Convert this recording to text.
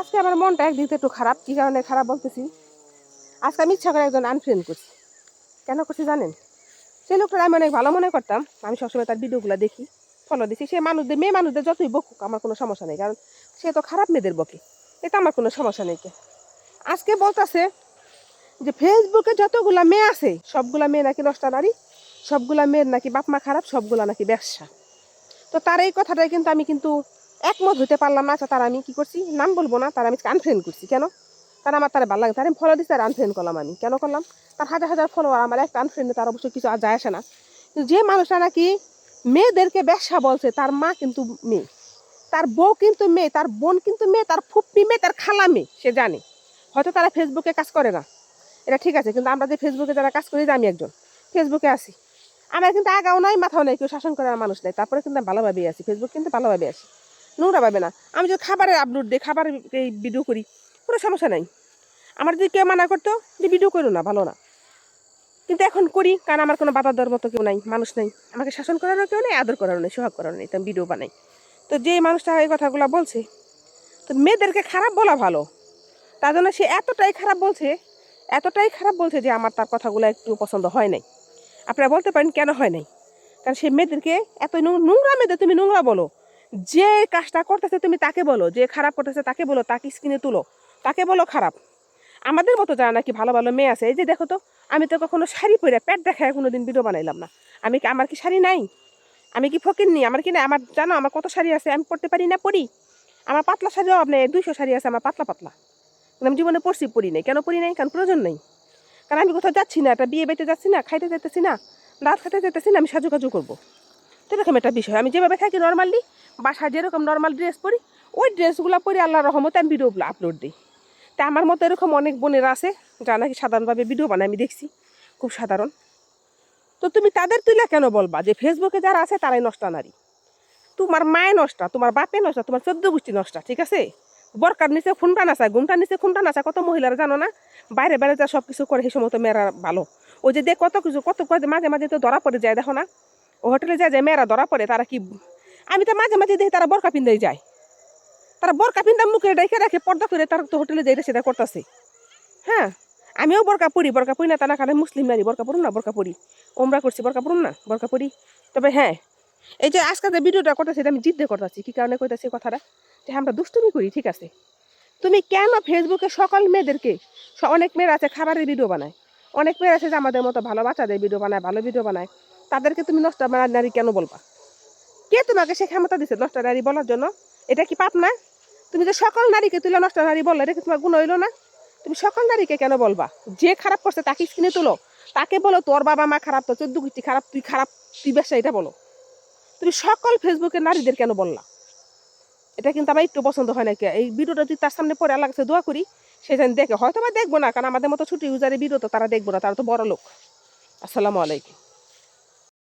আজকে আমার মনটা একদিক থেকে একটু খারাপ। কী কারণে খারাপ বলতেছি, আজকে আমি ইচ্ছা করে একজন আনফ্রেন্ড করছি। কেন করছি জানেন? সেই লোকটা আমি অনেক ভালো মনে করতাম, আমি সবসময় তার ভিডিওগুলো দেখি, ফলো দিছি। সে মানুষদের, মেয়ে মানুষদের যতই বকুক আমার কোনো সমস্যা নেই, কারণ সে তো খারাপ মেয়েদের বকে, এটা আমার কোনো সমস্যা নেই। আজকে বলতেছে যে ফেসবুকে যতগুলা মেয়ে আছে সবগুলা মেয়ে নাকি নষ্ট নারী, সবগুলা মেয়ের নাকি বাপ মা খারাপ, সবগুলা নাকি ব্যবসা। তো তার এই কথাটাই কিন্তু আমি কিন্তু একমত হতে পারলাম না। আচ্ছা, তার আমি কি করছি, নাম বলবো না, তার আমি আনফ্রেন্ড করছি। কেন? তার আমার তার ভালো লাগে, তার আমি ফলো দিচ্ছি আর আনফ্রেন্ড করলাম। আমি কেন করলাম? তার হাজার হাজার ফলোয়ার, আমার একটা আনফ্রেন্ডে তার অবশ্যই কিছু আর যায় আসে না। কিন্তু যে মানুষটা নাকি মেয়েদেরকে ব্যবসা বলছে, তার মা কিন্তু মেয়ে, তার বউ কিন্তু মেয়ে, তার বোন কিন্তু মেয়ে, তার ফুপ্পি মেয়ে, তার খালা মেয়ে, সে জানে। হয়তো তারা ফেসবুকে কাজ করে না, এটা ঠিক আছে, কিন্তু আমরা যে ফেসবুকে যারা কাজ করি, যে আমি একজন ফেসবুকে আছি, আমার কিন্তু আগাও নাই মাথাও নাই, কেউ শাসন করার মানুষ নেই, তারপরে কিন্তু ভালোভাবেই আছি, ফেসবুক কিন্তু ভালোভাবে আছি, নোংরা পাবে না। আমি যদি খাবারের আপলোড দিই, খাবারের এই ভিডিও করি, কোনো সমস্যা নাই। আমার যদি কেউ মানা করতো যে ভিডিও করো না, ভালো না, কিন্তু এখন করি, কারণ আমার কোনো বাধা দেওয়ার মতো কেউ নাই, মানুষ নেই, আমাকে শাসন করারও কেউ নেই, আদর করারও নেই, সোহাগ করারও নেই, তো আমি ভিডিও বানাই। তো যে মানুষটা এই কথাগুলো বলছে, তো মেয়েদেরকে খারাপ বলা ভালো, তার জন্য সে এতটাই খারাপ বলছে, এতটাই খারাপ বলছে যে আমার তার কথাগুলো একটু পছন্দ হয় নাই। আপনারা বলতে পারেন কেন হয় নাই? কারণ সে মেয়েদেরকে এত নোংরা মেয়েদের তুমি নোংরা বলো, যে কাজটা করতেছে তুমি তাকে বলো, যে খারাপ করতেছে তাকে বলো, তাকে স্ক্রিনে তুলো, তাকে বলো খারাপ। আমাদের মতো যারা নাকি ভালো ভালো মেয়ে আছে, এই যে দেখো তো, আমি তো কখনো শাড়ি পরে পেট দেখায় কোনোদিন ভিডিও বানাইলাম না। আমি কি, আমার কি শাড়ি নাই? আমি কি ফকিন্নি? আমার কি না, আমার জানো আমার কত শাড়ি আছে, আমি পরতে পারি না, পরি। আমার পাতলা শাড়িও আপনি 200 শাড়ি আছে আমার, পাতলা পাতলা, আমি জীবনে পড়ছি, পড়ি নাই। কেন পড়ি নাই? কারণ প্রয়োজন নেই। কারণ আমি কোথাও যাচ্ছি না, একটা বিয়ে বাড়িতে যাচ্ছি না, খাইতে যেতেছি না, দাঁত খাইতে যেতেছি না, আমি সাজুকাজু করবো। তো এরকম একটা বিষয়, আমি যেভাবে থাকি নর্মালি, বাসায় যেরকম নর্মাল ড্রেস পরি, ওই ড্রেসগুলো পরে আল্লাহর রহমতে আমি ভিডিওগুলো আপলোড দিই। তা আমার মতো এরকম অনেক বোনেরা আছে যারা নাকি সাধারণভাবে ভিডিও বানায়, আমি দেখছি, খুব সাধারণ। তো তুমি তাদের তুলে কেন বলবা যে ফেসবুকে যারা আছে তারাই নষ্ট নারী? তোমার মায়ে নষ্টা, তোমার বাপে নষ্টা, তোমার 14 গোষ্ঠী নষ্টা, ঠিক আছে? বরকার নিচে খুনটা নাচা, ঘুমটার নিচে খুনটা নাচা কত মহিলারা জানো না? বাইরে বাইরে যা সব কিছু করে, সেই সময় তো মেয়েরা ভালো। ওই যে দেখ কত কিছু, কত মাঝে মাঝে তো ধরা পড়ে যায়, দেখো না? ও হোটেলে যায় যে মেয়েরা ধরা পড়ে, তারা কি, আমি তো মাঝে মাঝে দেখি তারা বোরকা পিন্দাই যায়, তারা বোরকা পিন্দা মুখে ডেকে রাখে, পর্দা করে তারা তো হোটেলে যাই সেটা করতেছে। হ্যাঁ, আমিও বোরকা পরি, বোরকা পরি না তা না, কারণ মুসলিম নারী, বোরকা পড়ুন না, বোরকা পরি, ওমরা করছি, বোরকা পড়ুন না, বোরকা পরি। তবে হ্যাঁ, এই যে আজকে যে ভিডিওটা করতেছি, এটা আমি জিদ্দে করতেছি। কি কারণে কইতাছি কথাটা? যে আমরা দুষ্টুমি করি, ঠিক আছে, তুমি কেন ফেসবুকে সকল মেয়েদেরকে, অনেক মেয়েরা আছে খাবারের ভিডিও বানায়, অনেক মেয়েরা আছে যে আমাদের মতো ভালো বাচ্চাদের ভিডিও বানায়, ভালো ভিডিও বানায়, তাদেরকে তুমি নষ্ট নারী কেন বলবা? কে তোমাকে সে ক্ষমতা দিচ্ছে নষ্ট নারী বলার জন্য? এটা কি পাপ না? তুমি যে সকল নারীকে তুলে নষ্ট নারী বললে, এটা কি তোমার গুণ হইলো না? তুমি সকল নারীকে কেন বলবা? যে খারাপ করছে তাকে স্ক্রিনে তুলো, তাকে বলো তোর বাবা মা খারাপ, তোর 14 গোষ্ঠী খারাপ, তুই খারাপ, তুই ব্যবসা, এটা বলো। তুমি সকল ফেসবুকের নারীদের কেন বললা? এটা কিন্তু আমার একটু পছন্দ হয় না। এই ভিডিওটা যদি তার সামনে পড়ে আল্লাহর কাছে দোয়া করি, সে যেন দেখে, হয়তো বা দেখবো না, কারণ আমাদের মতো ছোট ইউজারের ভিডিও তো তারা দেখবো না, তারা তো বড় লোক। আসসালামু আলাইকুম।